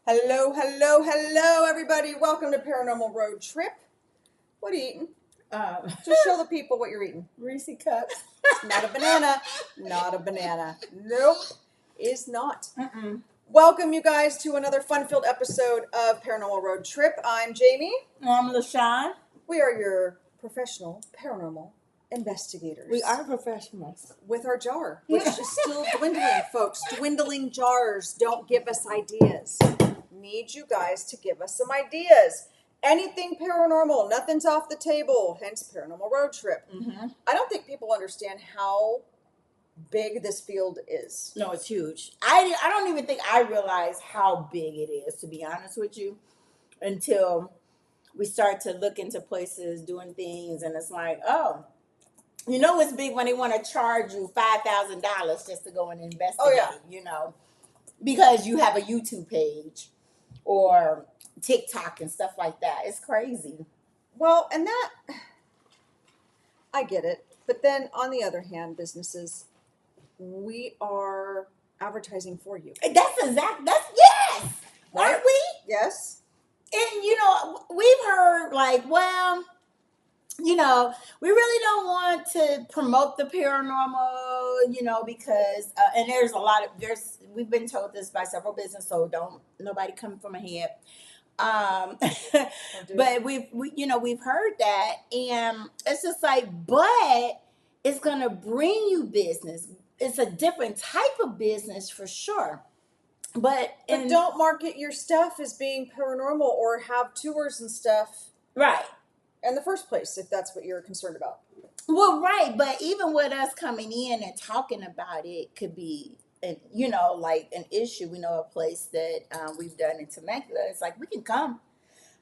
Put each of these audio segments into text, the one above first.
Hello, hello, hello, everybody. Welcome to Paranormal Road Trip. What are you eating? Just show the people what you're eating. Reese cups. Not a banana. Not a banana. Nope. Is not. Mm-mm. Welcome, you guys, to another fun-filled episode of Paranormal Road Trip. I'm Jamie. I'm LaShawn. We are your professional paranormal investigators. We are professionals. With our jar, which is still dwindling, folks. Dwindling jars don't give us ideas. Need you guys to give us some ideas. Anything paranormal, nothing's off the table, hence Paranormal Road Trip. Mm-hmm. I don't think people understand how big this field is. No, it's huge. I don't even think I realize how big it is, to be honest with you, until we start to look into places doing things, and it's like, oh, you know, it's big when they want to charge you $5,000 just to go and investigate. Oh, yeah. You know, because you have a YouTube page or TikTok and stuff like that. It's crazy. Well, and that, I get it. But then on the other hand, businesses, we are advertising for you. That's yes. Right? Aren't we? Yes. And, you know, we've heard like, well, you know, we really don't want to promote the paranormal, you know, because, and we've been told this by several businesses, so nobody come from ahead. But we've heard that, and it's just like, but it's going to bring you business. It's a different type of business for sure. But don't market your stuff as being paranormal or have tours and stuff. Right. In the first place, if that's what you're concerned about. Well, right, but even with us coming in and talking about it could be, like an issue. We know a place that we've done in Temecula. It's like we can come,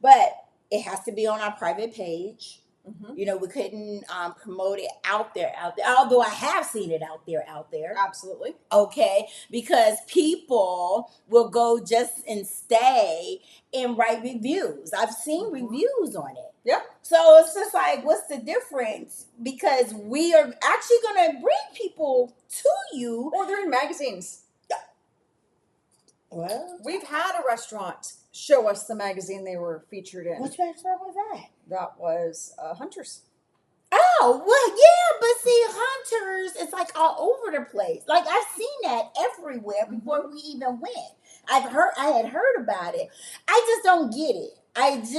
but it has to be on our private page. Mm-hmm. You know, we couldn't promote it out there. Although I have seen it out there. Absolutely. Okay, because people will go just and stay and write reviews. I've seen reviews on it. Yeah. So it's just like, what's the difference? Because we are actually going to bring people to you. Or they're in magazines. Well, we've had a restaurant show us the magazine they were featured in. Which restaurant was that? That was Hunters. Oh, well, yeah, but see, Hunters, it's like all over the place. Like, I've seen that everywhere before we even went. I had heard about it. I just don't get it. I get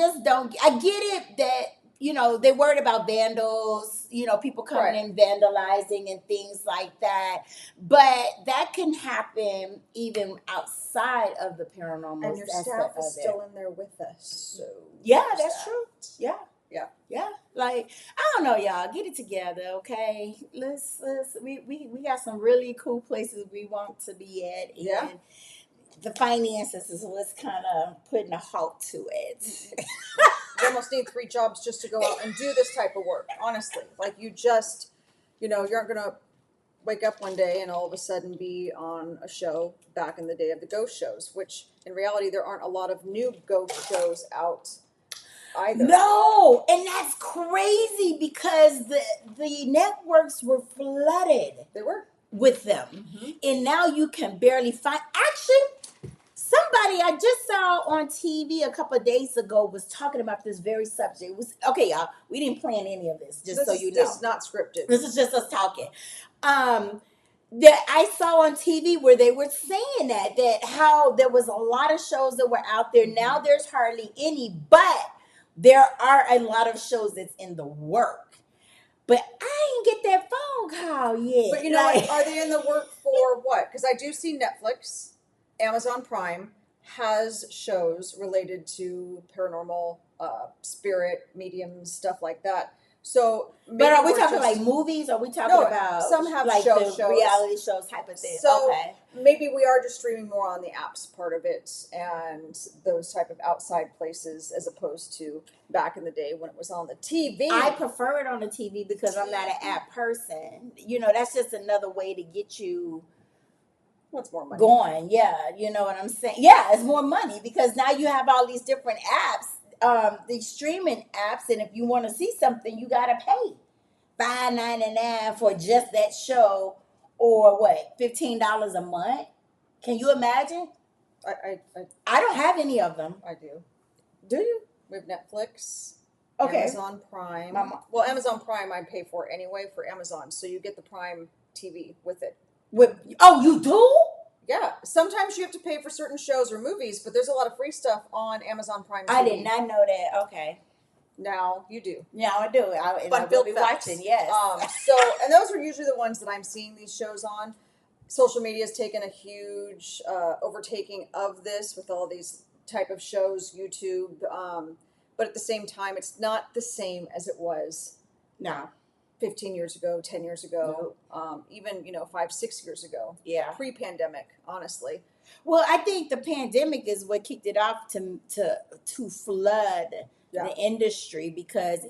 it that, you know, they worried about vandals, you know, people coming in vandalizing and things like that. But that can happen even outside of the paranormal. And your staff is still in there with us. So yeah, that's true. Yeah. Yeah. Yeah. Like, I don't know, y'all. Get it together, okay? We got some really cool places we want to be at. And yeah. The finances is what's kind of putting a halt to it. You almost need 3 jobs just to go out and do this type of work, honestly. Like, you just, you aren't going to wake up one day and all of a sudden be on a show back in the day of the ghost shows, which in reality there aren't a lot of new ghost shows out either. No, and that's crazy because the networks were flooded. They were. With them. Mm-hmm. And now you can barely find. Actually, somebody I just saw on TV a couple of days ago was talking about this very subject. It was, okay, y'all, we didn't plan any of this, so you know. This is not scripted. This is just us talking. That I saw on TV where they were saying that how there was a lot of shows that were out there. Now there's hardly any, but there are a lot of shows that's in the work. But I ain't get that phone call yet. But you know, like, are they in the work for what? Because I do see Netflix, Amazon Prime has shows related to paranormal, spirit, mediums, stuff like that. So, but are we talking like movies? Or are we talking about some have like shows, reality shows type of thing? So okay. Maybe we are just streaming more on the apps part of it and those type of outside places as opposed to back in the day when it was on the TV. I prefer it on the TV because I'm not an app person. You know, that's just another way to get you. What's more money? Going, yeah. You know what I'm saying? Yeah, it's more money because now you have all these different apps. These streaming apps, and if you want to see something, you gotta pay $5.99 for just that show, or what, $15 a month? Can you imagine? I don't have any of them. I do. Do you? We have Netflix, Okay. Amazon Prime. Well, Amazon Prime I pay for anyway for Amazon, so you get the Prime TV with it. Oh, you do? Yeah. Sometimes you have to pay for certain shows or movies, but there's a lot of free stuff on Amazon Prime TV. I did not know that. Okay. Now you do. Now I do. I will be watching. Yes. And those are usually the ones that I'm seeing these shows on. Social media has taken a huge overtaking of this with all these type of shows, YouTube. But at the same time, it's not the same as it was. No. 15 years ago, 10 years ago, even 5-6 years ago. Yeah. Pre-pandemic, honestly. Well, I think the pandemic is what kicked it off to flood the industry, because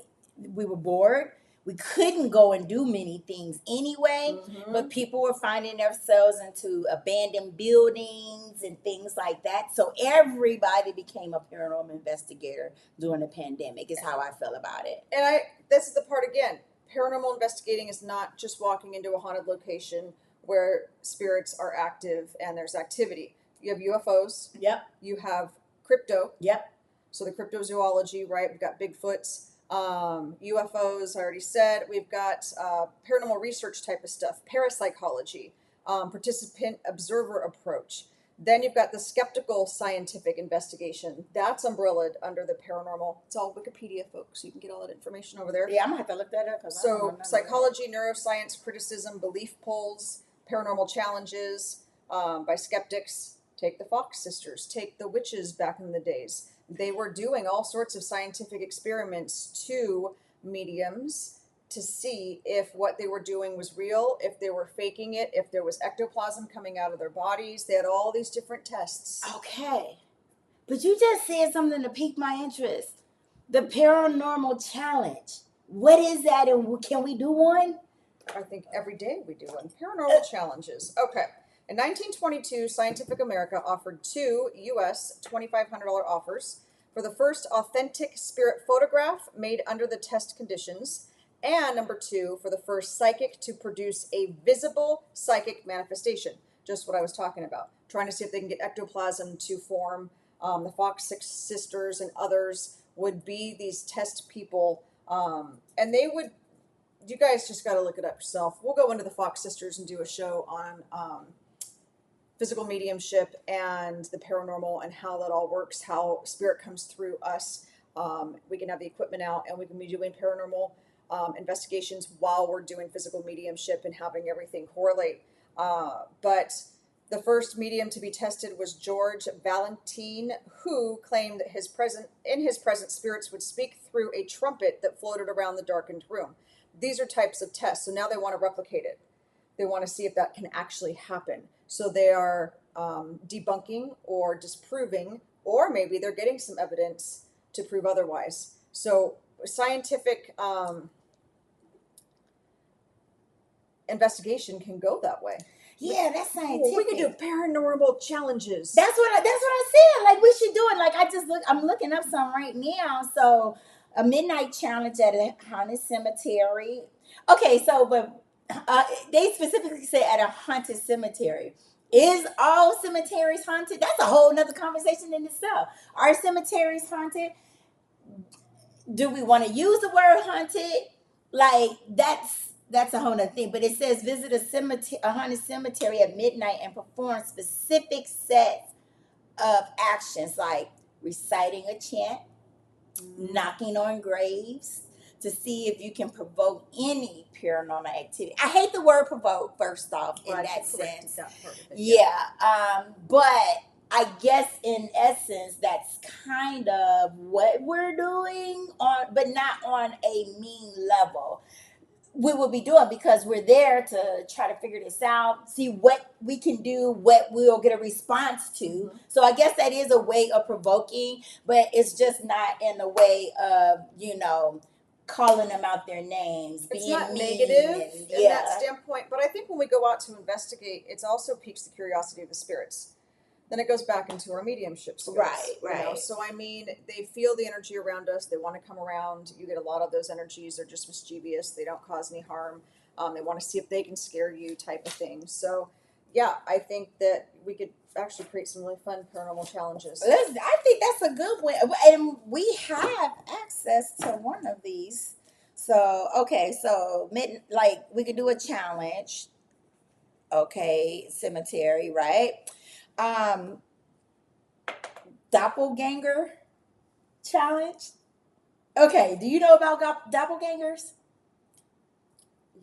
we were bored. We couldn't go and do many things anyway, but people were finding themselves into abandoned buildings and things like that. So everybody became a paranormal investigator during the pandemic, is how I feel about it. And this is the part again. Paranormal investigating is not just walking into a haunted location where spirits are active and there's activity. You have UFOs. Yep. You have crypto. Yep. So the cryptozoology, right? We've got Bigfoots, UFOs, I already said. We've got paranormal research type of stuff, parapsychology, participant observer approach. Then you've got the skeptical scientific investigation. That's umbrellaed under the paranormal. It's all Wikipedia, folks. You can get all that information over there. Yeah, I'm going to have to look that up. So psychology, neuroscience, criticism, belief polls, paranormal challenges by skeptics. Take the Fox sisters. Take the witches back in the days. They were doing all sorts of scientific experiments to mediums to see if what they were doing was real, if they were faking it, if there was ectoplasm coming out of their bodies. They had all these different tests. Okay. But you just said something to pique my interest. The paranormal challenge. What is that, and can we do one? I think every day we do one. Paranormal challenges. Okay. In 1922, Scientific America offered 2 U.S. $2,500 offers for the first authentic spirit photograph made under the test conditions, and number 2, for the first psychic to produce a visible psychic manifestation. Just what I was talking about. Trying to see if they can get ectoplasm to form. The Fox sisters and others would be these test people, and they would. You guys just got to look it up yourself. We'll go into the Fox sisters and do a show on physical mediumship and the paranormal and how that all works, how spirit comes through us. We can have the equipment out and we can be doing paranormal investigations while we're doing physical mediumship and having everything correlate. But the first medium to be tested was George Valentine, who claimed that in his present spirits would speak through a trumpet that floated around the darkened room. These are types of tests. So now they want to replicate it. They want to see if that can actually happen. So they are debunking or disproving, or maybe they're getting some evidence to prove otherwise. So scientific investigation can go that way. Yeah, that's scientific. Well, we can do paranormal challenges. That's what I said. Like, we should do it. Like, I'm looking up some right now. So a midnight challenge at a haunted cemetery. Okay, so but they specifically said at a haunted cemetery. Is all cemeteries haunted? That's a whole nother conversation in itself. Are cemeteries haunted? Do we want to use the word haunted? Like, that's a whole nother thing. But it says visit a haunted cemetery at midnight and perform specific sets of actions like reciting a chant, knocking on graves, to see if you can provoke any paranormal activity. I hate the word provoke, first off, in that sense. That part of it, yeah. But I guess in essence, that's kind of what we're doing, but not on a mean level. We will be doing, because we're there to try to figure this out, see what we can do, what we'll get a response to. Mm-hmm. So I guess that is a way of provoking, but it's just not in the way of, calling them out their names, it's being not mean negative in that standpoint. But I think when we go out to investigate, it also piques the curiosity of the spirits. Then it goes back into our mediumship skills. Right. So, I mean, they feel the energy around us. They want to come around. You get a lot of those energies. They're just mischievous. They don't cause any harm. They want to see if they can scare you, type of thing. So, yeah, I think that we could actually create some really fun paranormal challenges. I think that's a good one, and we have access to one of these. So okay, so like we could do a challenge. Okay, cemetery, right? Um, doppelganger challenge. Okay, do you know about doppelgangers?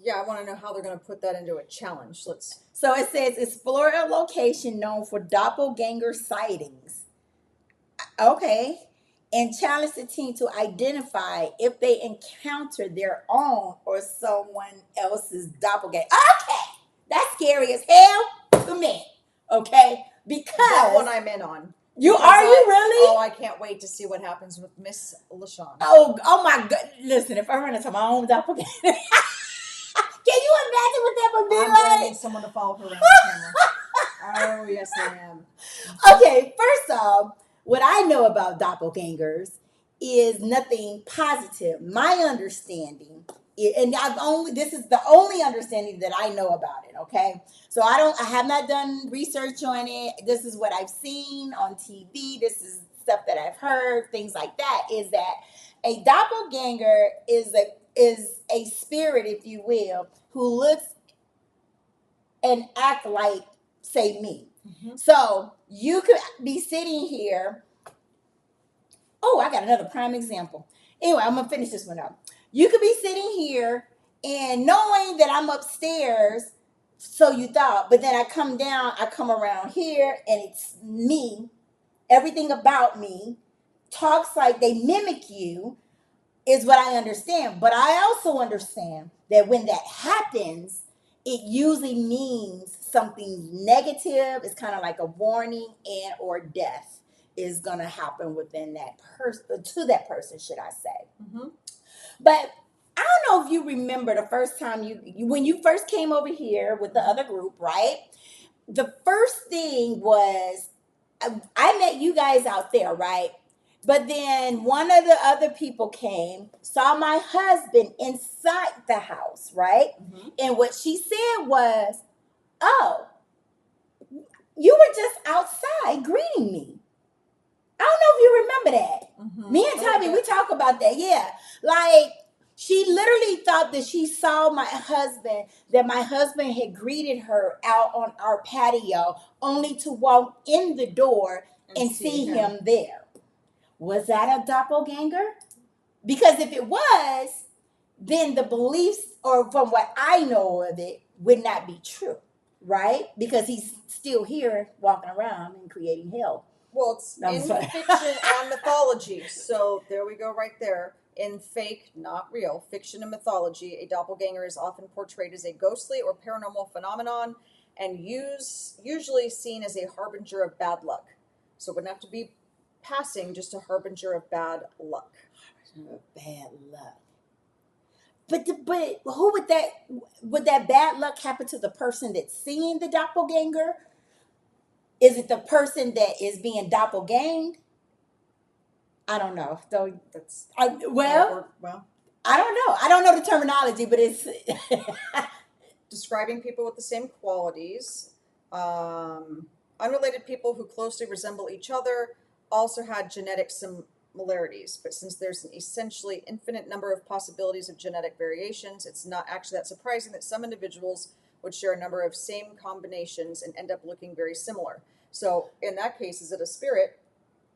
Yeah, I want to know how they're going to put that into a challenge. Let's. So it says explore a location known for doppelganger sightings. Okay. And challenge the team to identify if they encounter their own or someone else's doppelganger. Okay. That's scary as hell to me. Okay. Because that one I'm in on. You Because you really? Oh, I can't wait to see what happens with Miss LaShawn. Oh my God. Listen, if I run into my own doppelganger, can you imagine what that would be I'm like? going to need someone to follow her around the camera. Oh, yes, I am. Okay, first off, what I know about doppelgangers is nothing positive. My understanding, and this is the only understanding that I know about it. Okay, so I have not done research on it. This is what I've seen on TV. This is stuff that I've heard. Things like that. Is that a doppelganger is a spirit, if you will, who looks and act like, say, me. Mm-hmm. So you could be sitting here. Oh, I got another prime example. Anyway, I'm gonna finish this one up. You could be sitting here and knowing that I'm upstairs, so you thought, but then I come down, I come around here, and it's me. Everything about me talks like they mimic you, is what I understand. But I also understand that when that happens, it usually means something negative. It's kind of like a warning and or death is going to happen within that person, to that person, should I say. Mm-hmm. But I don't know if you remember the first time when you first came over here with the other group, right? The first thing was I met you guys out there, right? But then one of the other people came, saw my husband inside the house, right? Mm-hmm. And what she said was, "Oh, you were just outside greeting me." I don't know if you remember that. Mm-hmm. Me and Tommy, we talk about that. Yeah. Like, she literally thought that she saw that my husband had greeted her out on our patio, only to walk in the door and see him there. Was that a doppelganger? Because if it was, then the beliefs, or from what I know of it, would not be true, right? Because he's still here walking around and creating hell. Well, it's in fiction and mythology. So there we go right there. In fake, not real, fiction and mythology, a doppelganger is often portrayed as a ghostly or paranormal phenomenon and usually seen as a harbinger of bad luck. So it wouldn't have to be passing, just a harbinger of bad luck. Harbinger of bad luck. But who would that bad luck happen to the person that's seeing the doppelganger? Is it the person that is being doppelganged? I don't know. So I don't know. I don't know the terminology, but it's describing people with the same qualities. Unrelated people who closely resemble each other also had genetic similarities, but since there's an essentially infinite number of possibilities of genetic variations, it's not actually that surprising that some individuals would share a number of same combinations and end up looking very similar. So in that case, is it a spirit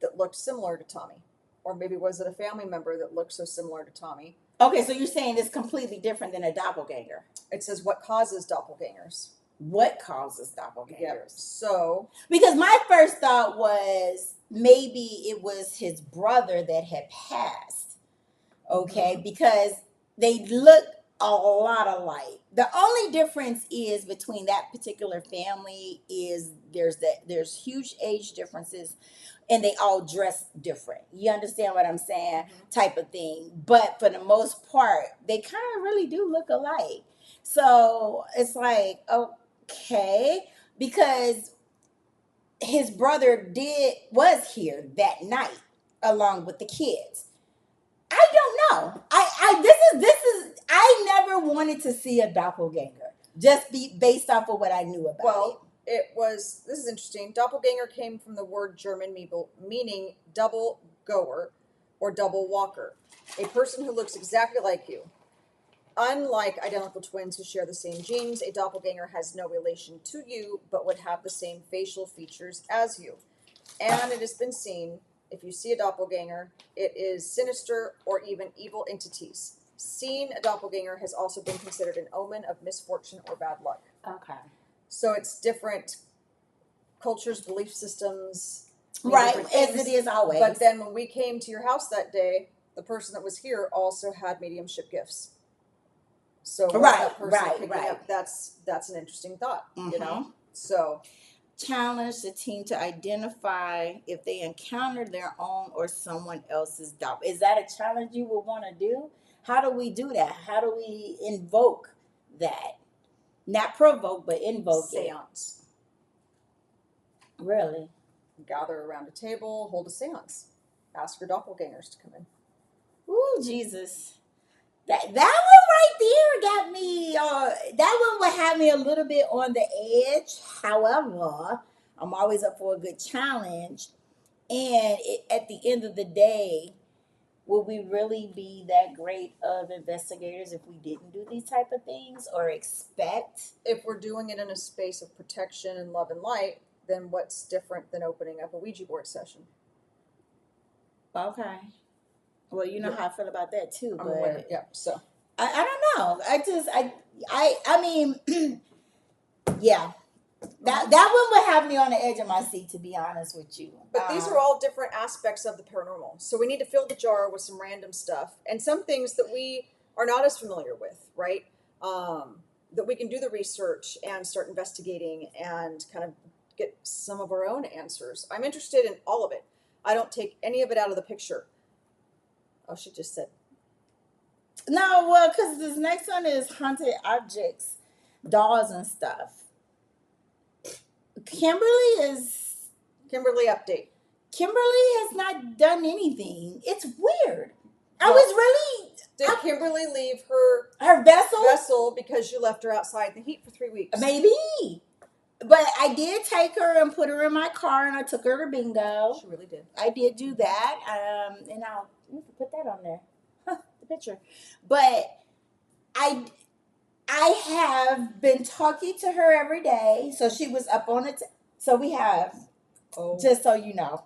that looked similar to Tommy? Or maybe was it a family member that looked so similar to Tommy? Okay, so you're saying it's completely different than a doppelganger. It says what causes doppelgangers. What causes doppelgangers? Yep. So, because my first thought was maybe it was his brother that had passed. Okay, mm-hmm. Because they look a lot alike. The only difference is between that particular family is there's huge age differences, and they all dress different. You understand what I'm saying? Mm-hmm. Type of thing. But for the most part, they kind of really do look alike. So it's like, okay, because his brother was here that night along with the kids. I don't know. I never wanted to see a doppelganger, just based off of what I knew about it. this is interesting. Doppelganger came from the word German meaning double goer or double walker, a person who looks exactly like you. Unlike identical twins who share the same genes, a doppelganger has no relation to you, but would have the same facial features as you. And it has been seen, if you see a doppelganger, it is sinister or even evil entities. Seeing a doppelganger has also been considered an omen of misfortune or bad luck. Okay. So it's different cultures, belief systems. Right, as it is always. But then when we came to your house that day, the person that was here also had mediumship gifts. So that person picking up, that's an interesting thought, you know? So challenge the team to identify if they encounter their own or someone else's doubt. Is that a challenge you would want to do? How do we do that? How do we invoke that? Not provoke, but invoke seance. It. Really? Gather around a table, hold a seance. Ask your doppelgangers to come in. Ooh, Jesus. That one right there got me, that one would have me a little bit on the edge. However, I'm always up for a good challenge. And at the end of the day, will we really be that great of investigators if we didn't do these type of things or expect? If we're doing it in a space of protection and love and light, then what's different than opening up a Ouija board session? Okay. Well, you know how I feel about that too. I'm aware. Yeah. So I don't know. I mean, yeah. That one would have me on the edge of my seat, to be honest with you. But these are all different aspects of the paranormal. So we need to fill the jar with some random stuff and some things that we are not as familiar with, right? That we can do the research and start investigating and kind of get some of our own answers. I'm interested in all of it. I don't take any of it out of the picture. Oh, she just said. No, well, because this next one is haunted objects, dolls and stuff. Kimberly update. Kimberly has not done anything. It's weird. Well, I was really. Did Kimberly leave her vessel because you left her outside in the heat for 3 weeks? Maybe. But I did take her and put her in my car, and I took her to bingo. She really did. I did do that. And I'll put that on there, the picture. But I have been talking to her every day, so she was up on it. So we have, just so you know,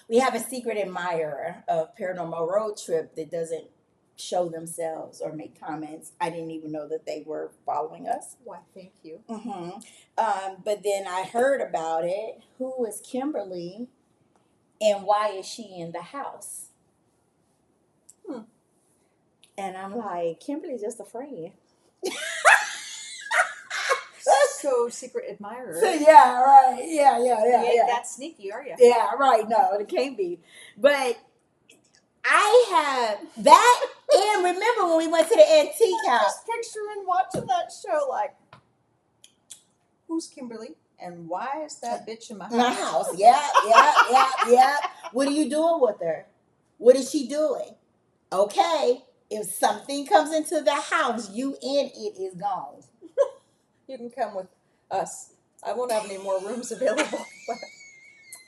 we have a secret admirer of Paranormal Road Trip that doesn't show themselves or make comments. I didn't even know that they were following us. Why, thank you. But then I heard about it. Who is Kimberly, and why is she in the house? And I'm like, Kimberly's just a friend. So secret admirer. So, yeah, right. Yeah. You ain't that sneaky, are you? Yeah, right. No, it can't be. But I have that. And remember when we went to the antique house? Just picturing watching that show like, who's Kimberly? And why is that bitch in my house? My house. Yeah. What are you doing with her? What is she doing? Okay. If something comes into the house, you and it is gone. You can come with us. I won't have any more rooms available. But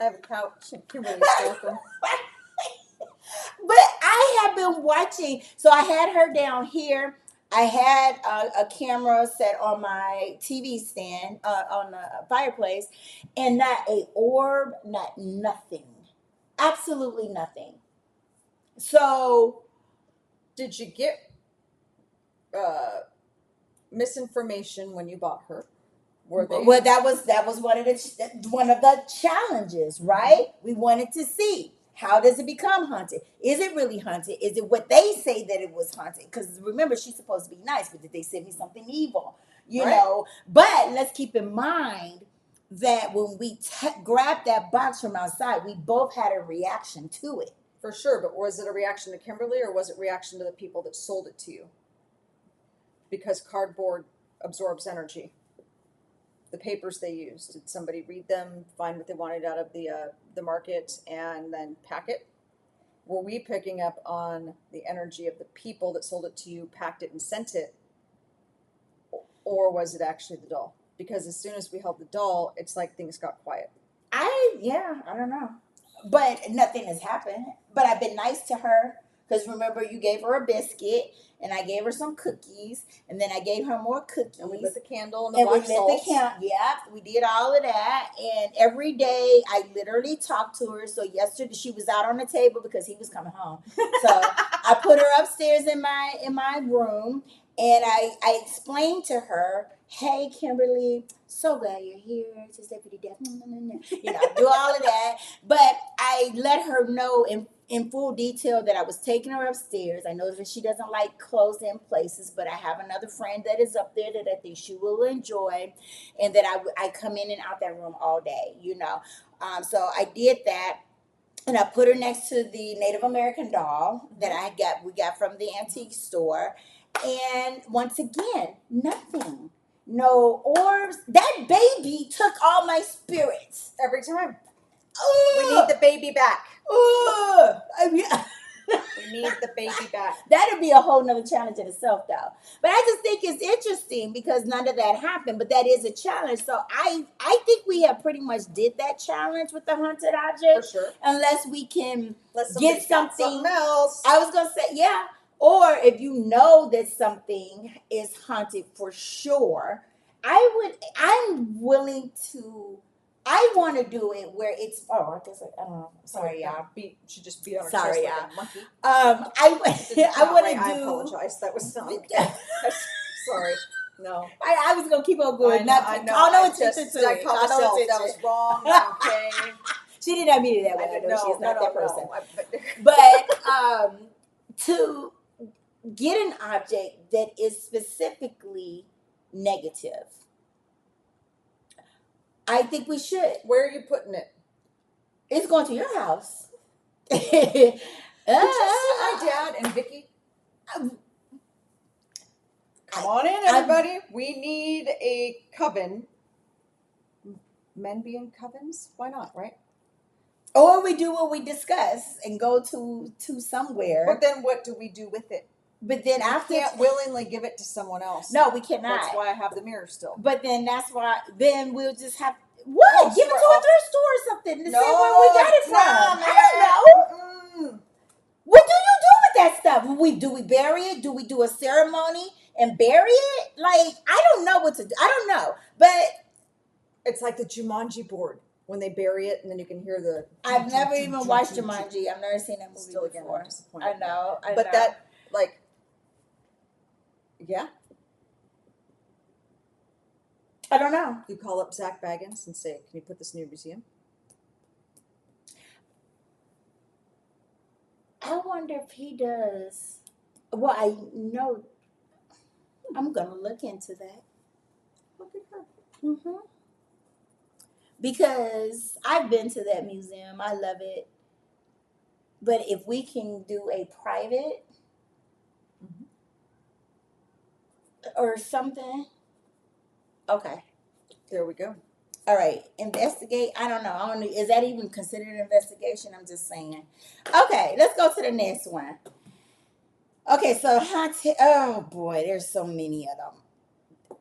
I have a couch and Kimberly's welcome. But I have been watching. So I had her down here. I had a camera set on my TV stand on the fireplace, and not a orb, not nothing. Absolutely nothing. So, did you get misinformation when you bought her? Were they? Well, that was one of the challenges, right? We wanted to see, how does it become haunted? Is it really haunted? Is it what they say that it was haunted? Because remember, she's supposed to be nice, but did they send me something evil? You know. But let's keep in mind that when we grabbed that box from outside, we both had a reaction to it. For sure, but was it a reaction to Kimberly, or was it reaction to the people that sold it to you? Because cardboard absorbs energy. The papers they used, did somebody read them, find what they wanted out of the market, and then pack it? Were we picking up on the energy of the people that sold it to you, packed it, and sent it? Or was it actually the doll? because as soon as we held the doll, it's like things got quiet. I don't know. But nothing has happened. But I've been nice to her. Because remember, you gave her a biscuit, and I gave her some cookies, and then I gave her more cookies. And we lit the candle and the And we black lit salt. the candle. Yep, we did all of that. And every day I literally talked to her. So yesterday she was out on the table because he was coming home. So I put her upstairs in my room, and I explained to her, hey Kimberly, so glad you're here. Just deputy death. You know, do all of that. But I let her know in full detail that I was taking her upstairs. I know that she doesn't like closed-in places, but I have another friend that is up there that I think she will enjoy, and that I come in and out that room all day, you know. So I did that, and I put her next to the Native American doll that we got from the antique store, and once again, nothing. No orbs. That baby took all my spirits. Every time. Ugh. We need the baby back. Ugh. I mean, we need the baby back. That'd be a whole nother challenge in itself, though. But I just think it's interesting because none of that happened. But that is a challenge. So I think we have pretty much did that challenge with the haunted object. For sure. Unless we can get something else. I was gonna say, yeah. Or if you know that something is haunted for sure, I'm willing to. I want to do it where it's. Oh, I guess I don't know. Sorry, y'all. She just beat on her Sorry, chest y'all. like a monkey. I want to do. I apologize. That was not. Sorry. No. I was gonna keep on going. I know. Call no I attention to it. caught myself. That was wrong. Okay. She did not mean it that way. I know she's not that person. But to get an object that is specifically negative, I think we should. Where are you putting it? It's going to your house. Did you see my dad and Vicky? Come on in, everybody. We need a coven. Men be in covens? Why not, right? Or we do what we discuss and go to somewhere. But then what do we do with it? But then we can't willingly give it to someone else. No, we cannot. That's why I have the mirror still. But then that's why. Then we'll just have what? Give it to a thrift store or something to see where we got it from. I don't know. What do you do with that stuff? Do we bury it? Do we do a ceremony and bury it? Like I don't know what to do. I don't know, but it's like the Jumanji board. When they bury it, and then you can hear the. I've never even watched Jumanji. I've never seen that movie still before. Again, I know. But that, like, yeah. I don't know. You call up Zach Baggins and say, "Can you put this in your museum?" I wonder if he does. Well, I know. I'm gonna look into that. Look at her. Mm-hmm. Because I've been to that museum. I love it. But if we can do a private or something. Okay. There we go. All right. Investigate. I don't know. Is that even considered an investigation? I'm just saying. Okay. Let's go to the next one. Okay. So, oh boy, there's so many of them.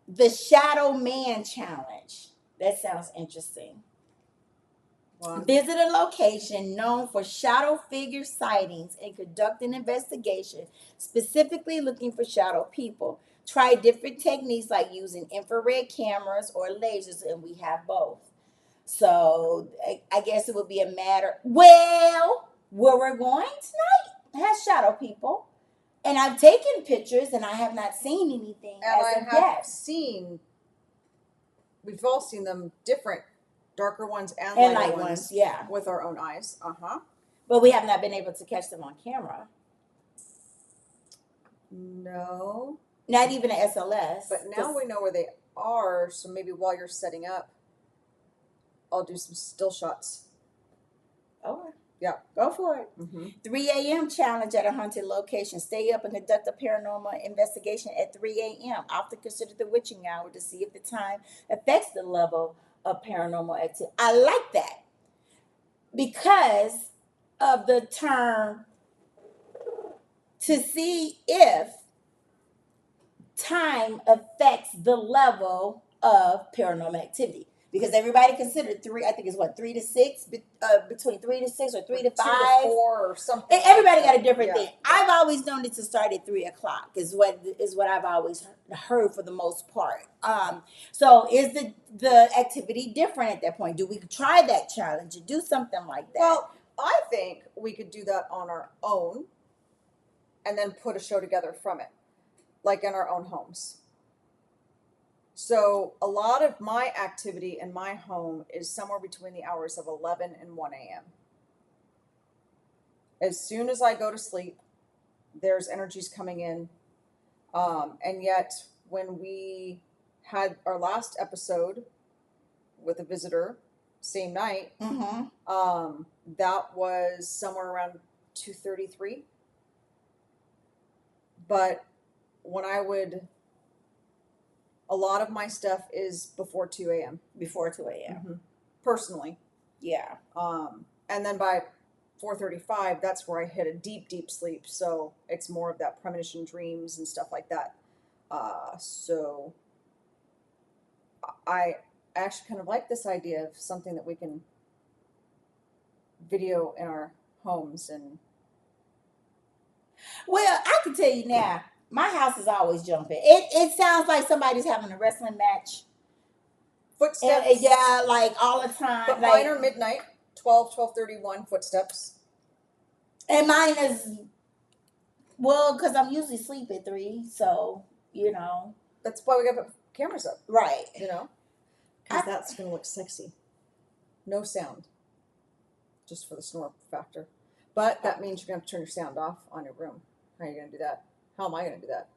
The Shadow Man Challenge. That sounds interesting. Wow. Visit a location known for shadow figure sightings and conduct an investigation, specifically looking for shadow people. Try different techniques like using infrared cameras or lasers, and we have both. So I guess it would be a matter. Well, where we're going tonight has shadow people. And I've taken pictures, and I have not seen anything. And I have seen. We've all seen them different, darker ones and light ones, yeah, with our own eyes. But we have not been able to catch them on camera. No, not even an SLS. But now we know where they are, so maybe while you're setting up, I'll do some still shots. Okay. Yeah, go for it. 3 a.m. challenge at a haunted location. Stay up and conduct a paranormal investigation at 3 a.m. Often considered the witching hour to see if the time affects the level of paranormal activity. I like that because of the term to see if time affects the level of paranormal activity. Because everybody considered three, I think it's what, 3 to 6, between 3 to 6 or 3 to 5. 2 to 4 or something. Everybody got a different thing. Yeah. I've always known it to start at 3 o'clock. Is what I've always heard for the most part. So is the activity different at that point? Do we try that challenge or do something like that? Well, I think we could do that on our own, and then put a show together from it, like in our own homes. So a lot of my activity in my home is somewhere between the hours of 11 and 1 a.m. As soon as I go to sleep, there's energies coming in. And yet when we had our last episode with a visitor, same night, that was somewhere around 2:33. But when a lot of my stuff is before 2 a.m. Before 2 a.m. Personally. Yeah. And then by 4:35, that's where I hit a deep, deep sleep. So it's more of that premonition dreams and stuff like that. So I actually kind of like this idea of something that we can video in our homes. And well, I can tell you now, my house is always jumping. It sounds like somebody's having a wrestling match. Footsteps. And, yeah, like all the time. But like, mine are midnight, 12:31 footsteps. And mine is, well, because I'm usually asleep at 3, so, you know. That's why we got to put cameras up. Right. You know? Because that's going to look sexy. No sound. Just for the snore factor. But that means you're going to have to turn your sound off on your room. How are you going to do that? How am I going to do that?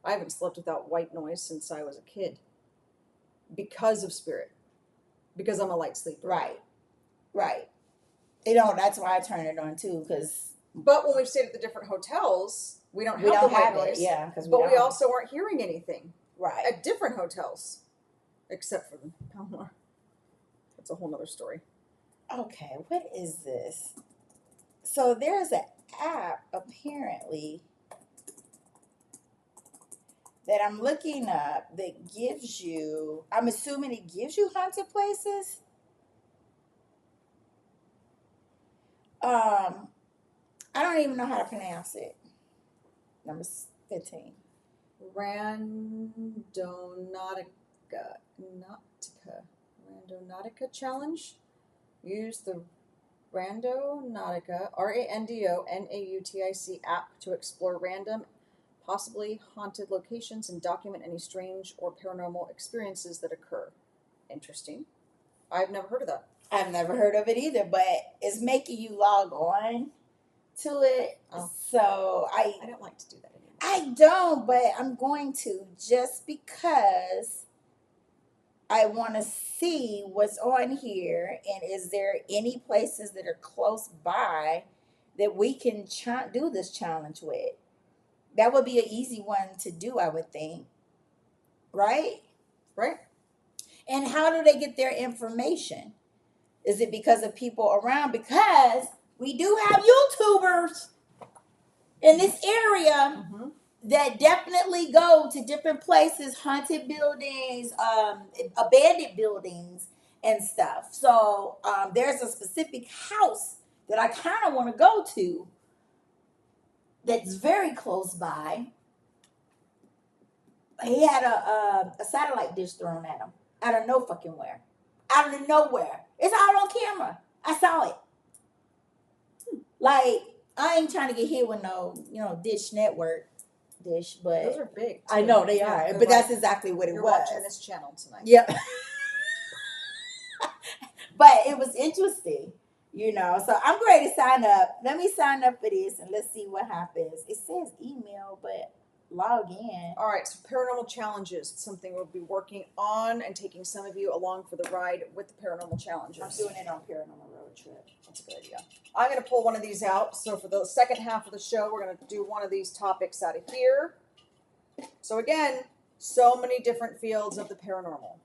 I haven't slept without white noise since I was a kid. Because of spirit. Because I'm a light sleeper. Right. You know, that's why I turn it on too, because. But when we've stayed at the different hotels, we don't have the white noise. Yeah, but we also aren't hearing anything. Right. At different hotels. Except for the Palomar. That's a whole nother story. Okay, what is this? So there's an app, apparently, that I'm looking up that gives you, I'm assuming it gives you haunted places. I don't even know how to pronounce it. Number 15. Randonautica challenge. Use the Randonautica, RANDONAUTIC app to explore random, possibly haunted locations and document any strange or paranormal experiences that occur. Interesting. I've never heard of that. I've never heard of it either, but it's making you log on to it. Oh. So I don't like to do that anymore. I don't, but I'm going to, just because I want to see what's on here, and is there any places that are close by that we can do this challenge with. That would be an easy one to do, I would think. Right? Right. And how do they get their information? Is it because of people around? Because we do have YouTubers in this area that definitely go to different places, haunted buildings, abandoned buildings and stuff. So there's a specific house that I kind of want to go to that's very close by. He had a satellite dish thrown at him out of no fucking where. Out of nowhere. It's all on camera. I saw it. Like, I ain't trying to get hit with no, Dish Network dish, but those are big. Too. I know they are, but that's exactly what it You're was. Watching this channel tonight. Yep. But it was interesting, So I'm ready to sign up. Let me sign up for this and let's see what happens. It says email, but log in. All right, so paranormal challenges. It's something we'll be working on and taking some of you along for the ride with the paranormal challenges. I'm doing it on Paranormal-Roadtrip. That's a good idea. I'm going to pull one of these out. So for the second half of the show, we're going to do one of these topics out of here. So again, so many different fields of the paranormal.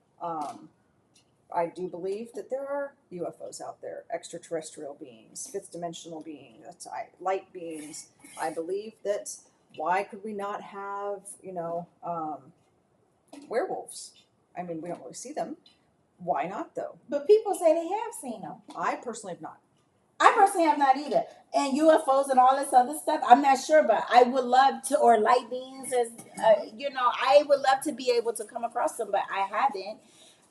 I do believe that there are UFOs out there, extraterrestrial beings, fifth dimensional beings, light beings. I believe that why could we not have, werewolves? I mean, we don't really see them. Why not, though? But people say they have seen them. I personally have not. I personally have not either. And UFOs and all this other stuff, I'm not sure, but I would love to, or light beings, as I would love to be able to come across them, but I haven't.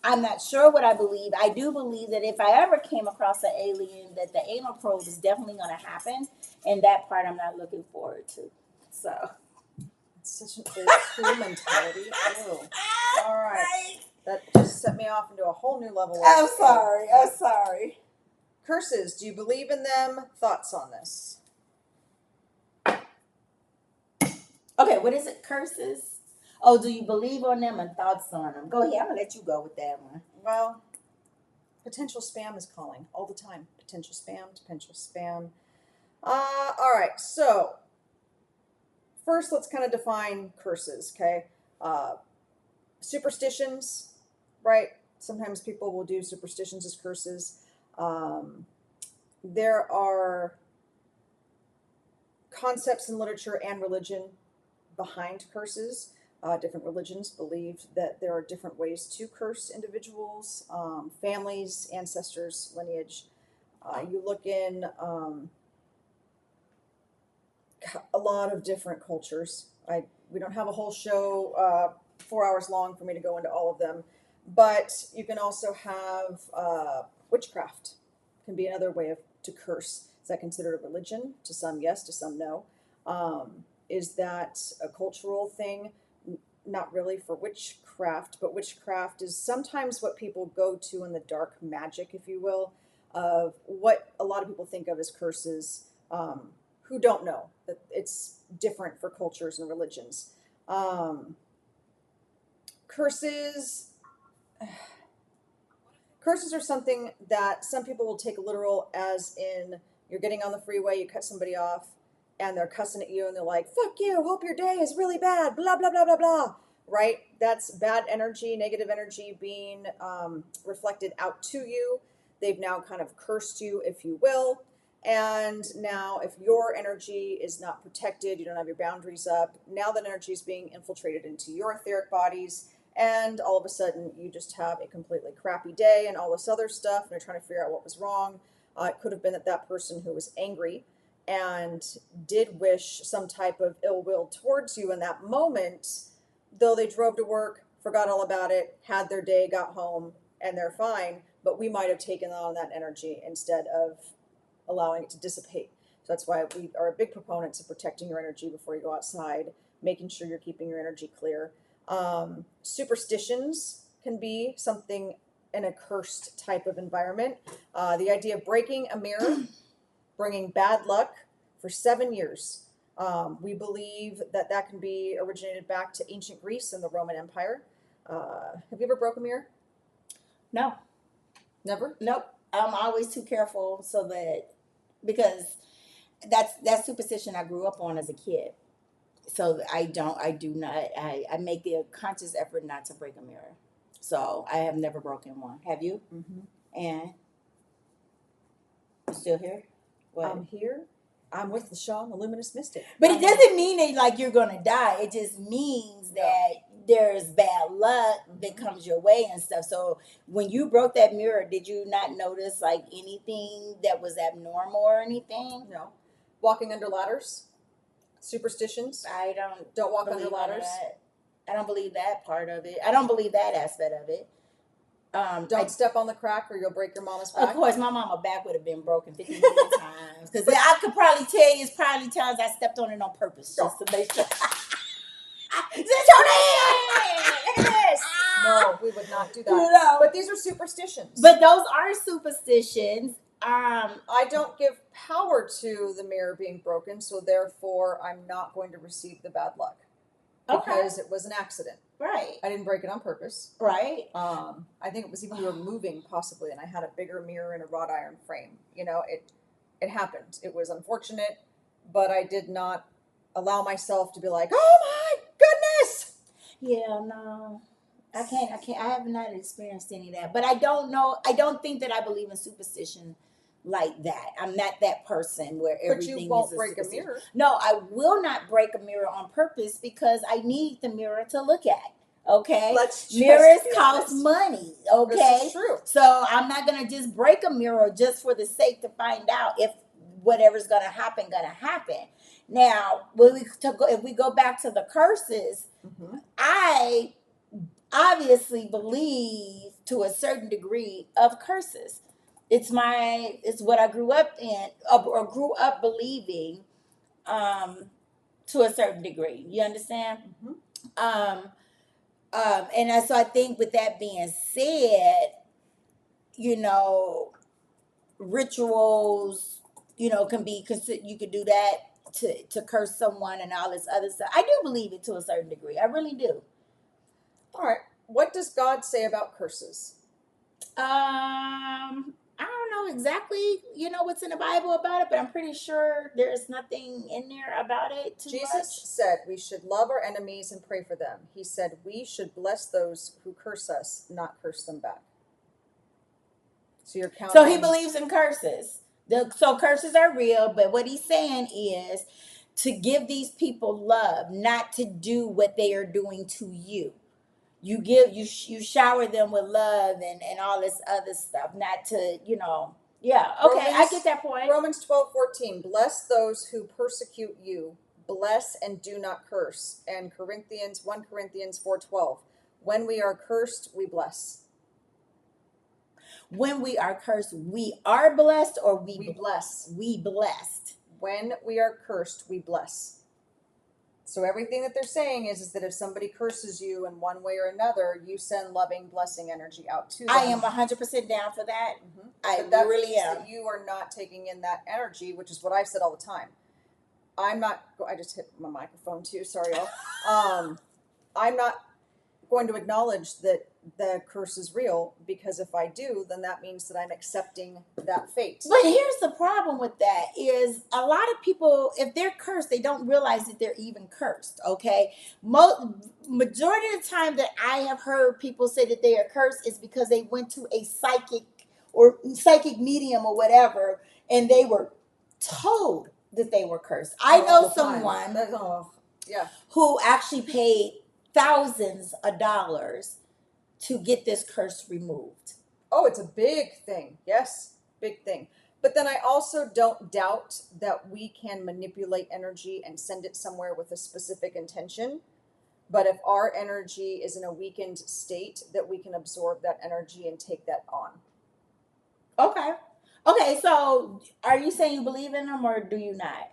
I'm not sure what I believe. I do believe that if I ever came across an alien, that the anal probe is definitely going to happen, and that part I'm not looking forward to. So, It's such an old school mentality. Ew. All right. That just set me off into a whole new level. I'm sorry. Curses. Do you believe in them? Thoughts on this? Okay, what is it? Curses? Oh, do you believe on them and thoughts on them? Go ahead. I'm going to let you go with that one. Well, potential spam is calling all the time. Potential spam. All right. So, first, let's kind of define curses, okay? Superstitions, right? Sometimes people will do superstitions as curses. There are concepts in literature and religion behind curses. Different religions believe that there are different ways to curse individuals, families, ancestors, lineage. You look in a lot of different cultures. We don't have a whole show 4 hours long for me to go into all of them, but you can also have witchcraft. Can be another way to curse. Is that considered a religion? To some, yes. To some, no. Is that a cultural thing? Not really for witchcraft, but witchcraft is sometimes what people go to in the dark magic, if you will, of what a lot of people think of as curses, who don't know that it's different for cultures and religions. Curses are something that some people will take literal, as in you're getting on the freeway, you cut somebody off, and they're cussing at you, and they're like, fuck you, hope your day is really bad, blah, blah, blah, blah, blah, right? That's bad energy, negative energy being reflected out to you. They've now kind of cursed you, if you will. And now if your energy is not protected, you don't have your boundaries up, now that energy is being infiltrated into your etheric bodies, and all of a sudden you just have a completely crappy day and all this other stuff, and you're trying to figure out what was wrong. It could have been that person who was angry and did wish some type of ill will towards you in that moment, though they drove to work, forgot all about it, had their day, got home, and they're fine, but we might have taken on that energy instead of allowing it to dissipate. So that's why we are big proponents of protecting your energy before you go outside, making sure you're keeping your energy clear. Superstitions can be something in a cursed type of environment. The idea of breaking a mirror, bringing bad luck for 7 years. We believe that can be originated back to ancient Greece and the Roman Empire. Have you ever broke a mirror? No. Never? Nope. I'm always too careful because that's superstition I grew up on as a kid. So I do not, I make a conscious effort not to break a mirror. So I have never broken one. Have you? Mm-hmm. And you still here? What? I'm here. I'm with the Shaw, the luminous mystic. But it doesn't mean that like you're gonna die. It just means that there's bad luck that comes your way and stuff. So when you broke that mirror, did you not notice like anything that was abnormal or anything? No. Walking under ladders? Superstitions? I don't walk under ladders. I don't believe that part of it. I don't believe that aspect of it. Don't step on the crack or you'll break your mama's back. Of course, my mama's back would have been broken 50 million times. Because I could probably tell you it's probably times I stepped on it on purpose just to make sure. No, we would not do that. No. But these are superstitions. But those are superstitions. I don't give power to the mirror being broken, so therefore I'm not going to receive the bad luck. Because it was an accident. Right. I didn't break it on purpose. Right. I think it was even we were moving possibly, and I had a bigger mirror and a wrought iron frame. You know, it happened. It was unfortunate, but I did not allow myself to be like, oh my goodness. Yeah, no. I can't. I have not experienced any of that. But I don't know. I don't think that I believe in superstition like that. I'm not that person where everything is. But you won't break a mirror. No, I will not break a mirror on purpose because I need the mirror to look at. Okay, Let's just mirrors be cost honest. money. This Okay, is true. so I'm not gonna just break a mirror just for the sake to find out if whatever's gonna happen. Now, if we go back to the curses, Mm-hmm. I obviously believe to a certain degree of curses. It's what I grew up in, or grew up believing, um, to a certain degree. You understand? Mm-hmm. So I think with that being said, you know, rituals, can be considered. You could do that to curse someone and all this other stuff. I do believe it to a certain degree. I really do. All right. What does God say about curses? I don't know exactly, what's in the Bible about it, but I'm pretty sure there's nothing in there about it too Jesus much. said we should love our enemies and pray for them. He said we should bless those who curse us, not curse them back. So you're counting. So he believes in curses. So curses are real, but what he's saying is to give these people love, not to do what they are doing to you. You shower them with love and all this other stuff, not to, yeah. Okay, I get that point. Romans 12:14. Bless those who persecute you. Bless and do not curse. And 1 Corinthians 4:12. When we are cursed, we bless. When we are cursed, we are blessed, or we bless. We blessed. When we are cursed, we bless. So everything that they're saying is that if somebody curses you in one way or another, you send loving, blessing energy out to them. I am 100% down for that. Mm-hmm. I really am. That you are not taking in that energy, which is what I've said all the time. I'm not. I just hit my microphone too. Sorry, y'all. I'm not going to acknowledge that the curse is real, because if I do, then that means that I'm accepting that fate. But here's the problem with that is a lot of people, if they're cursed, they don't realize that they're even cursed. Okay, majority of the time that I have heard people say that they are cursed is because they went to a psychic medium or whatever, and they were told that they were cursed. I know someone who actually paid thousands of dollars to get this curse removed. Oh, it's a big thing. Yes, big thing. But then I also don't doubt that we can manipulate energy and send it somewhere with a specific intention. But if our energy is in a weakened state, that we can absorb that energy and take that on. Okay, so are you saying you believe in them, or do you not?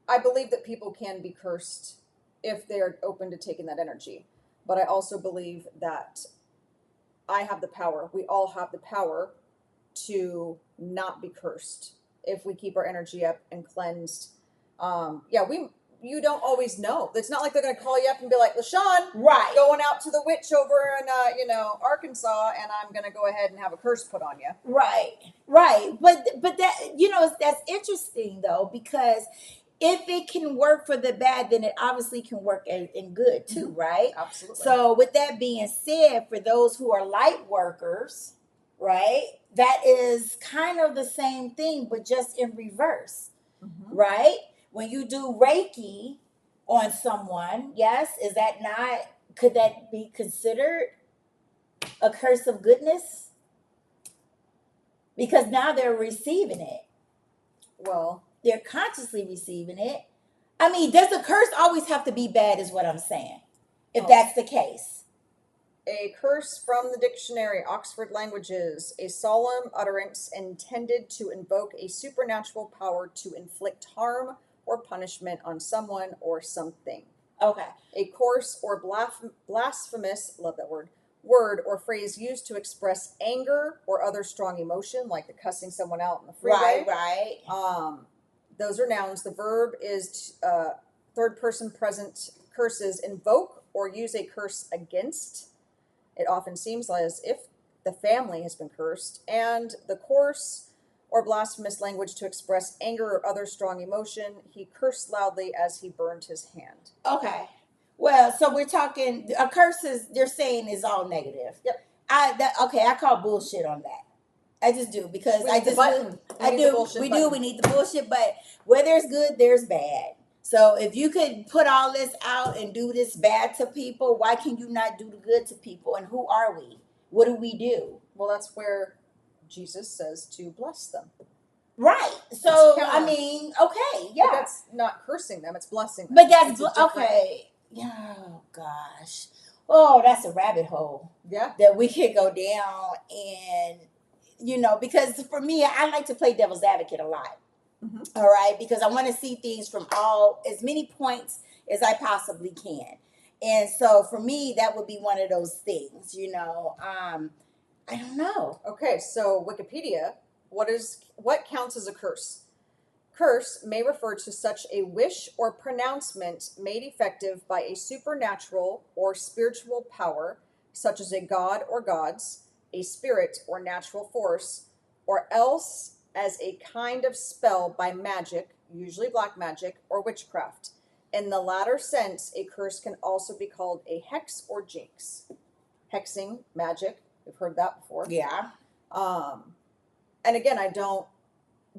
I believe that people can be cursed if they're open to taking that energy. But I also believe that I have the power. We all have the power to not be cursed if we keep our energy up and cleansed. You don't always know. It's not like they're going to call you up and be like, LaShawn, right, going out to the witch over in Arkansas, and I'm going to go ahead and have a curse put on you. Right. But that, that's interesting though, because if it can work for the bad, then it obviously can work in good too, right? Absolutely. So with that being said, for those who are light workers, right, that is kind of the same thing, but just in reverse, right? When you do Reiki on someone, yes, could that be considered a curse of goodness? Because now they're receiving it. Well, they're consciously receiving it. I mean, does a curse always have to be bad is what I'm saying, if that's the case. A curse from the dictionary, Oxford Languages, a solemn utterance intended to invoke a supernatural power to inflict harm or punishment on someone or something. Okay. A coarse or blasphemous, love that word or phrase used to express anger or other strong emotion, like the cussing someone out in the freeway. Right. Those are nouns. The verb is third person present. Curses invoke or use a curse against. It often seems as if the family has been cursed. And the coarse or blasphemous language to express anger or other strong emotion. He cursed loudly as he burned his hand. Okay. Well, so we're talking a curse they're saying is all negative. Yep. I call bullshit on that. I just do, because we need the bullshit. We need the bullshit, but where there's good, there's bad. So if you could put all this out and do this bad to people, why can you not do the good to people? And who are we? What do we do? Well, that's where Jesus says to bless them. Right. So count I them. mean, okay, yeah. But that's not cursing them; it's blessing them. But that's It's a different- okay. Yeah. Oh gosh. Oh, that's a rabbit hole Yeah. that we could go down, and because for me, I like to play devil's advocate a lot. Mhm. All right, because I want to see things from as many points as I possibly can. And so for me, that would be one of those things, I don't know. Okay, so Wikipedia, what counts as a curse? Curse may refer to such a wish or pronouncement made effective by a supernatural or spiritual power, such as a god or gods, a spirit or natural force, or else as a kind of spell by magic, usually black magic, or witchcraft. In the latter sense, a curse can also be called a hex or jinx. Hexing, magic, we've heard that before. Yeah. And again, I don't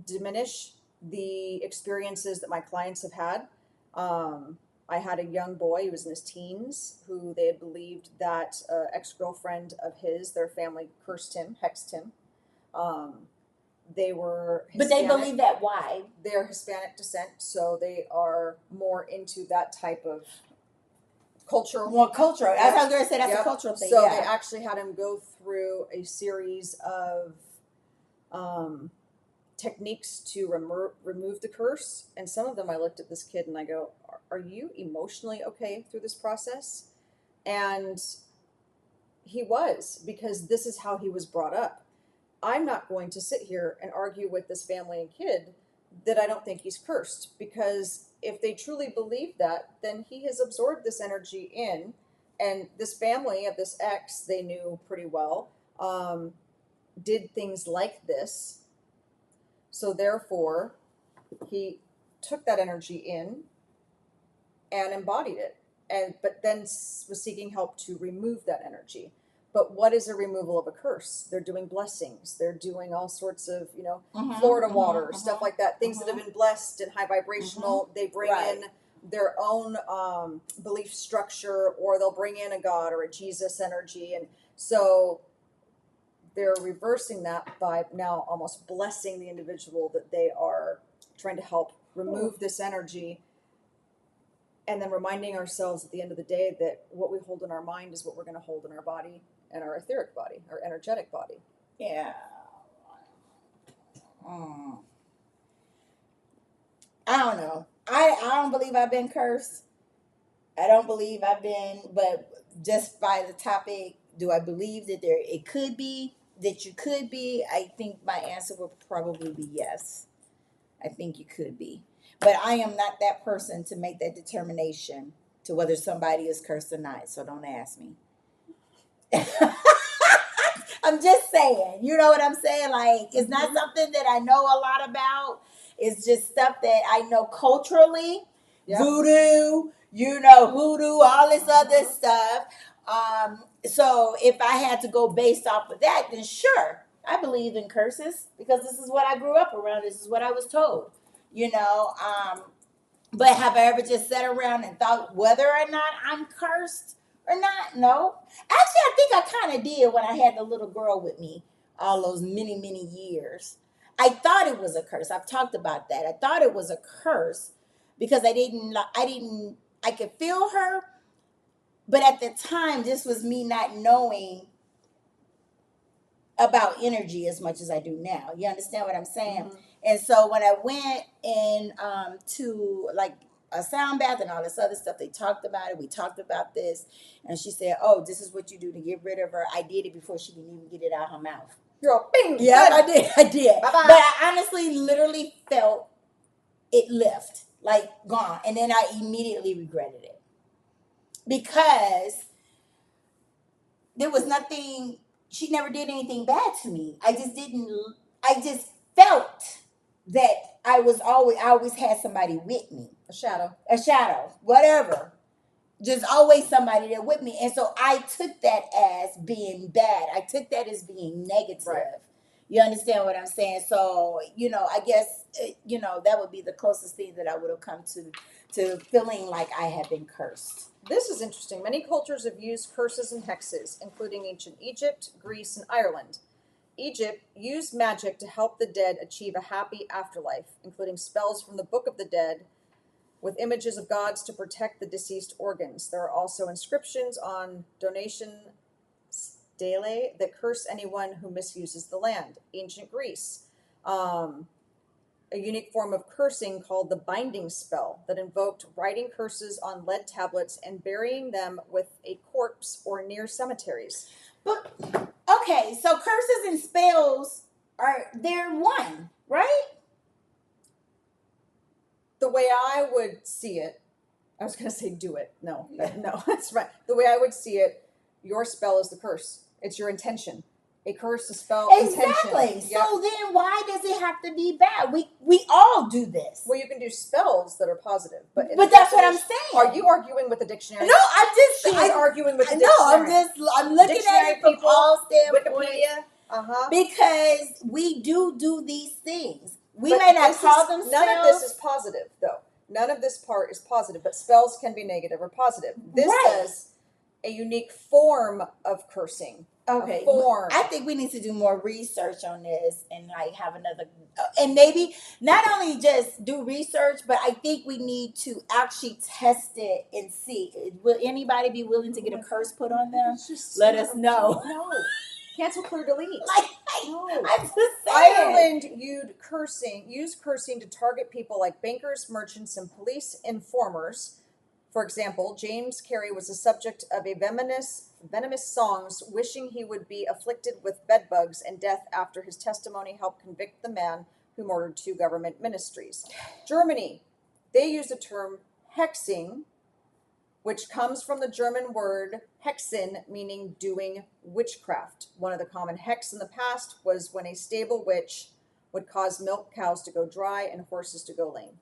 diminish the experiences that my clients have had. I had a young boy, he was in his teens, who they had believed that ex-girlfriend of his, their family cursed him, hexed him. They were But Hispanic. they believe that why? They're Hispanic descent, so they are more into that type of cultural. More cultural. Yep. I was going to say that's Yep. a cultural thing. So yeah. they actually had him go through a series of techniques to remove the curse. And some of them, I looked at this kid and I go, are you emotionally okay through this process? And he was, because this is how he was brought up. I'm not going to sit here and argue with this family and kid that I don't think he's cursed, because if they truly believe that, then he has absorbed this energy in, and this family of this ex they knew pretty well did things like this. So therefore, he took that energy in and embodied it, but then was seeking help to remove that energy. But what is a removal of a curse? They're doing blessings. They're doing all sorts of, Florida water, stuff like that. Things that have been blessed and high vibrational. They bring in their own belief structure, or they'll bring in a God or a Jesus energy. And so they're reversing that by now almost blessing the individual that they are trying to help remove this energy. And then reminding ourselves at the end of the day that what we hold in our mind is what we're going to hold in our body and our etheric body, our energetic body. Yeah. I don't know. I don't believe I've been cursed. I don't believe I've been, but just by the topic, do I believe that it could be, that you could be? I think my answer would probably be yes. I think you could be. But I am not that person to make that determination to whether somebody is cursed or not. So don't ask me. I'm just saying. You know what I'm saying? Like, it's not something that I know a lot about. It's just stuff that I know culturally. Yep. Voodoo, hoodoo, all this other stuff. So if I had to go based off of that, then sure, I believe in curses, because this is what I grew up around. This is what I was told. But have I ever just sat around and thought whether or not I'm cursed or not? No. Actually, I think I kind of did when I had the little girl with me all those many, many years. I thought it was a curse. I've talked about that. I thought it was a curse because I could feel her. But at the time, this was me not knowing about energy as much as I do now. You understand what I'm saying? Mm-hmm. And so when I went in to like a sound bath and all this other stuff, they talked about it. We talked about this. And she said, oh, this is what you do to get rid of her. I did it before she didn't even get it out her mouth. Girl, bing! Yeah, I did. Bye-bye. But I honestly literally felt it lift, like gone. And then I immediately regretted it. Because there was nothing, she never did anything bad to me. I just felt that I always had somebody with me. A shadow, whatever. Just always somebody there with me. And so I took that as being bad. I took that as being negative. Right. You understand what I'm saying? So, I guess, that would be the closest thing that I would have come to feeling like I have been cursed. This is interesting. Many cultures have used curses and hexes, including ancient Egypt, Greece, and Ireland. Egypt used magic to help the dead achieve a happy afterlife, including spells from the Book of the Dead with images of gods to protect the deceased organs. There are also inscriptions on donation stelae that curse anyone who misuses the land. Ancient Greece, a unique form of cursing called the binding spell that invoked writing curses on lead tablets and burying them with a corpse or near cemeteries. But okay, so curses and spells they're one, right? The way I would see it, I was going to say do it. No, that's right. The way I would see it, your spell is the curse. It's your intention. A curse, a spell, Exactly. intention. Yep. So then why does it have to be bad? We all do this. Well, you can do spells that are positive, but that's what I'm saying. Are you arguing with the dictionary? No, She's arguing with the dictionary. No, I'm looking Dictionary at it from people, all standpoints. Wikipedia. Because we do these things. We But may not call them none spells. of this is positive, though. None of this part is positive, but spells can be negative or positive. This says a unique form of cursing. Okay, form. I think we need to do more research on this and like have another, and maybe not only just do research, but I think we need to actually test it and see. Will anybody be willing to get a curse put on them? Let us know. No. Cancel, clear, delete. No. I'm just saying. Ireland used cursing to target people like bankers, merchants, and police informers. For example, James Carey was the subject of a venomous songs wishing he would be afflicted with bedbugs and death after his testimony helped convict the man who murdered 2 government ministries. Germany, they use the term hexing, which comes from the German word hexen, meaning doing witchcraft. One of the common hex in the past was when a stable witch would cause milk cows to go dry and horses to go lame.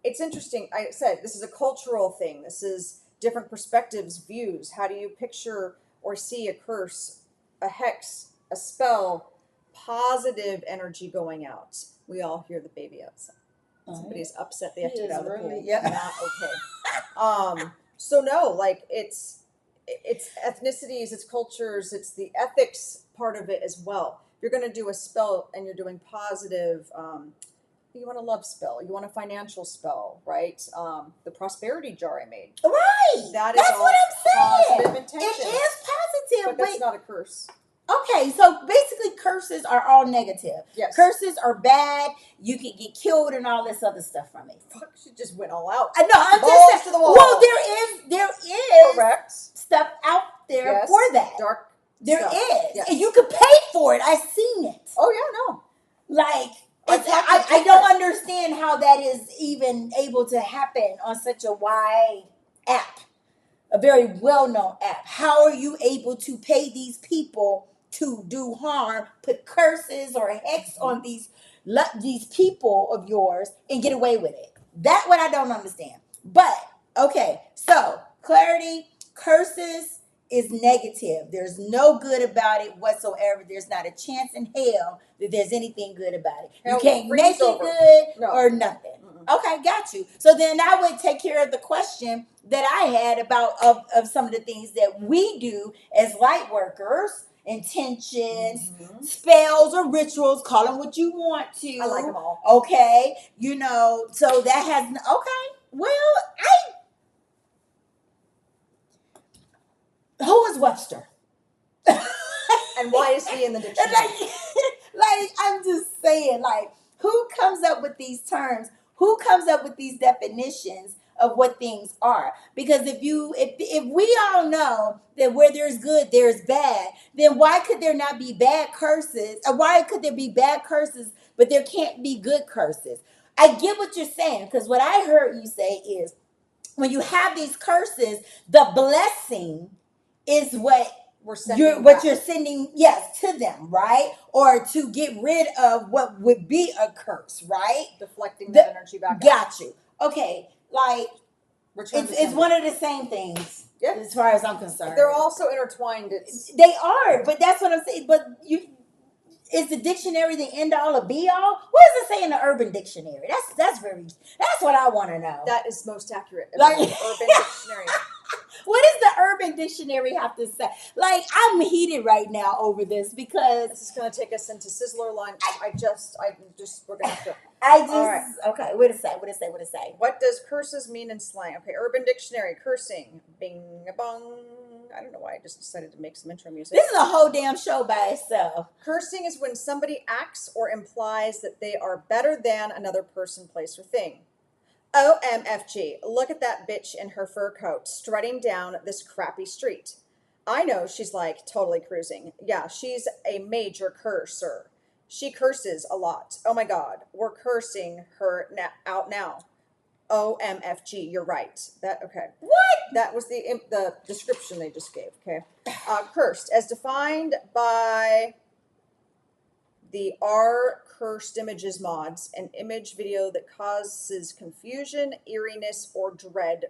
It's interesting. I said this is a cultural thing. This is different perspectives, views. How do you picture or see a curse, a hex, a spell, positive energy going out? We all hear the baby outside. Somebody's upset they have to get out of the pool. Not okay. So no, like it's ethnicities, it's cultures, it's the ethics part of it as well. If you're going to do a spell and you're doing positive, you want a love spell, you want a financial spell, right? The prosperity jar I made. Right. That's all what I'm saying. Positive intention. It is positive, but that's not a curse. Okay, so basically curses are all negative. Yes. Curses are bad. You can get killed and all this other stuff from it. Fuck, she just went all out. No, I'm Balls just saying. to the wall. Well, there is correct stuff out there for that. Dark There stuff. is. Yes. And you can pay for it. I've seen it. Oh yeah, no. Like I don't understand how that is even able to happen on such a wide app. A very well-known app. How are you able to pay these people to do harm, put curses or hex on these people of yours and get away with it? That's what I don't understand. But, okay, so clarity, curses is negative. There's no good about it whatsoever. There's not a chance in hell that there's anything good about it. You can't make it good or nothing. Okay, got you. So then I would take care of the question that I had about of some of the things that we do as light workers, intentions, spells or rituals, call them what you want to. I like them all. Okay, so that has, okay, well, who is Webster? And why is he in the dictionary? like, I'm just saying, like, who comes up with these terms? Who comes up with these definitions of what things are? Because if we all know that where there's good, there's bad, then why could there not be bad curses? Or why could there be bad curses, but there can't be good curses? I get what you're saying, because what I heard you say is when you have these curses, the blessing is what you're sending, yes, to them, right? Or to get rid of what would be a curse, right? Deflecting the energy back. Got you. Okay, like it's one of the same things. Yeah. As far as I'm concerned, they're also intertwined. They are, but that's what I'm saying. But is the dictionary the end all or be all? What does it say in the Urban Dictionary? That's what I want to know. That is most accurate. Like- Urban Dictionary. What does the Urban Dictionary have to say? Like, I'm heated right now over this because This is going to take us into Sizzler lunch. We're going to have to. right. Okay, what it say? What does curses mean in slang? Okay, Urban Dictionary, cursing, bing, bong. I don't know why I just decided to make some intro music. This is a whole damn show by itself. Cursing is when somebody acts or implies that they are better than another person, place, or thing. OMFG, look at that bitch in her fur coat strutting down this crappy street. I know she's like totally cruising. Yeah, she's a major cursor. She curses a lot. Oh my God, we're cursing her out now. OMFG, you're right. Okay. What? That was the description they just gave. Okay. Cursed, as defined by the R Cursed Images mods, an image video that causes confusion, eeriness, or dread,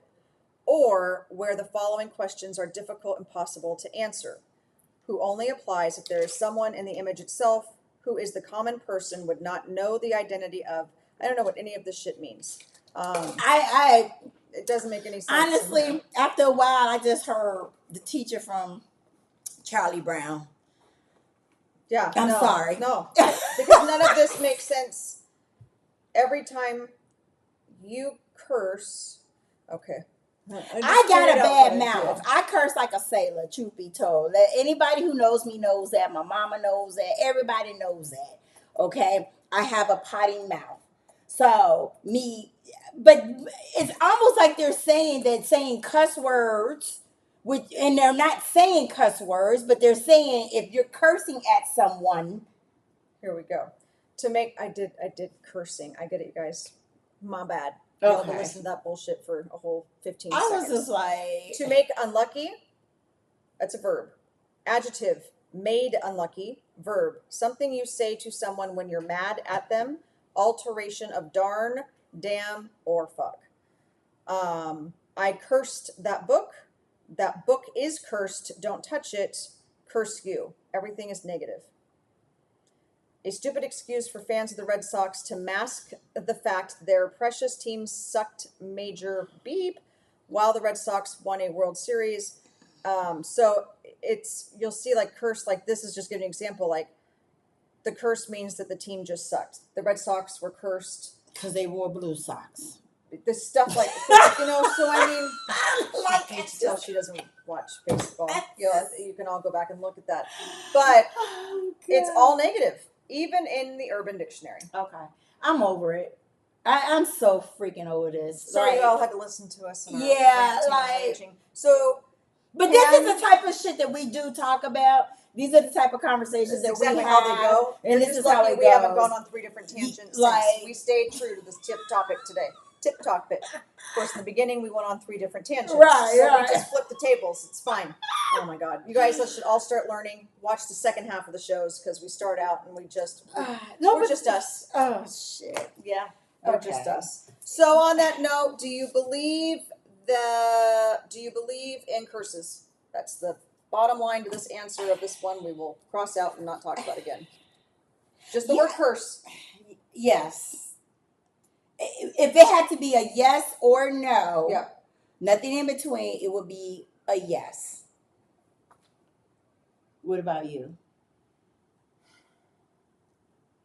or where the following questions are difficult and impossible to answer. Who only applies if there is someone in the image itself who is the common person would not know the identity of. I don't know what any of this shit means. It doesn't make any sense. Honestly, after a while, I just heard the teacher from Charlie Brown. Yeah, I'm sorry. No, because none of this makes sense. Every time you curse, okay. I got a bad mouth. I curse like a sailor, truth be told. Anybody who knows me knows that. My mama knows that. Everybody knows that. Okay? I have a potty mouth. But it's almost like they're saying cuss words, and they're not saying cuss words, but they're saying if you're cursing at someone. Here we go. I did cursing. I get it, you guys. My bad. Okay. Y'all have listened to that bullshit for a whole 15 I seconds. was just like... To make unlucky, that's a verb. Adjective, made unlucky. Verb, something you say to someone when you're mad at them. Alteration of darn, damn, or fuck. I cursed that book. That book is cursed. Don't touch it. Curse you. Everything is negative. A stupid excuse for fans of the Red Sox to mask the fact their precious team sucked major beep while the Red Sox won a World Series. So you'll see like curse, like this is just giving an example, like the curse means that the team just sucked. The Red Sox were cursed. Because they wore blue socks. This stuff like, so I mean, Like, I can tell she doesn't watch baseball. You can all go back and look at that. But it's all negative. Even in the Urban Dictionary. Okay. I'm over it. I'm so freaking over this. Sorry you all had to listen to us. But this is the type of shit that we do talk about. These are the type of conversations that we have. How they go. And this is how it we goes. haven't gone on 3 different tangents. We stayed true to this tip topic today. Tip topic. Of course, in the beginning, we went on 3 different tangents. Right. We just flipped the tables. It's fine. Oh my God. You guys should all start learning. Watch the second half of the shows because we start out and we're just us. Oh, shit. Yeah. We're just us. So on that note, do you believe in curses? That's the bottom line to this answer of this one. We will cross out and not talk about again. Just the word curse. Yes. If it had to be a yes or no, nothing in between, it would be a yes. What about you?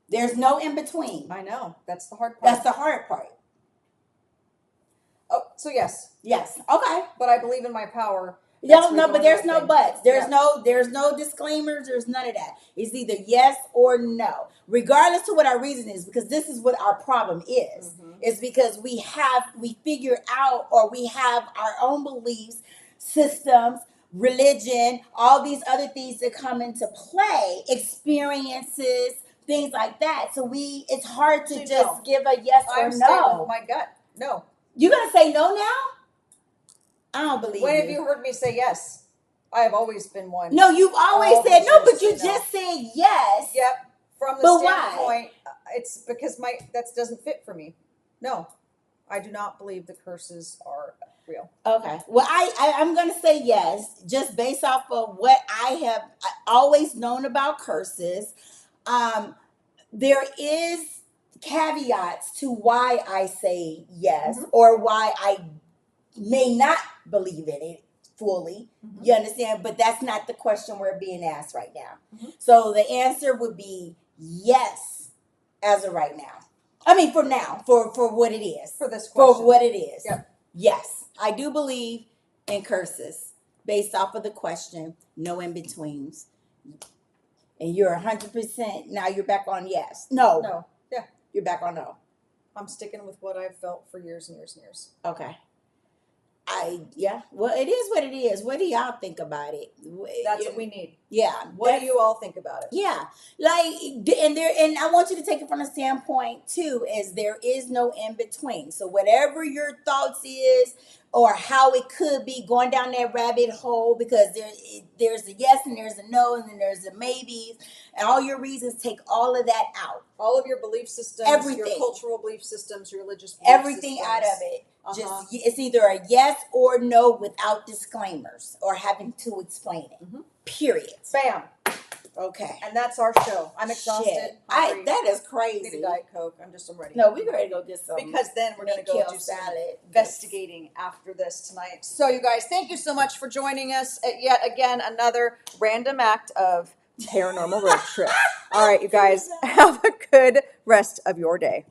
There's no in between. I know. That's the hard part. That's the hard part. Oh, so yes. Yes. Okay. But I believe in my power. But there's no buts. There's no disclaimers. There's none of that. It's either yes or no, regardless to what our reason is, because this is what our problem is. Mm-hmm. It's because we figure out, or we have our own beliefs, systems, religion, all these other things that come into play, experiences, things like that. So it's hard to give a yes or no. With my gut. No. You gonna say no now? I don't believe When have you heard me say yes? I have always been one. No, you've always said no, but you just said yes. Yep. From the standpoint, it's because that doesn't fit for me. No, I do not believe the curses are real. Okay. Well, I'm going to say yes, just based off of what I have always known about curses. There is caveats to why I say yes Mhm. or why I may not believe in it fully. Mhm. You understand? But that's not the question we're being asked right now. Mhm. So the answer would be yes as of right now. I mean, for now, for what it is. For this For question. what it is. Yep. Yes, I do believe in curses based off of the question, no in betweens. And you're 100%, now you're back on yes. No. No. Yeah. You're back on no. I'm sticking with what I've felt for years and years and years. Okay. Well, it is what it is. What do y'all think about it? That's what we need. Yeah. What do you all think about it? Yeah. Like, and I want you to take it from the standpoint too, is there is no in between. So whatever your thoughts is, or how it could be going down that rabbit hole, because there's a yes and there's a no and then there's a maybes, and all your reasons, take all of that out. All of your belief systems, Everything. your cultural belief systems, your religious belief Everything systems. out of it. Uh-huh. Just it's either a yes or no without disclaimers or having to explain it. Mhm. Period. Bam. Okay. And that's our show. I'm exhausted. Shit. Hungry. That is Need a crazy. Diet Coke. I'm ready. No, we ready to go get some. Because then we're going to go kill do some salad. investigating after this tonight. So you guys, thank you so much for joining us at yet again another random act of paranormal road trip. All right, you guys, have a good rest of your day.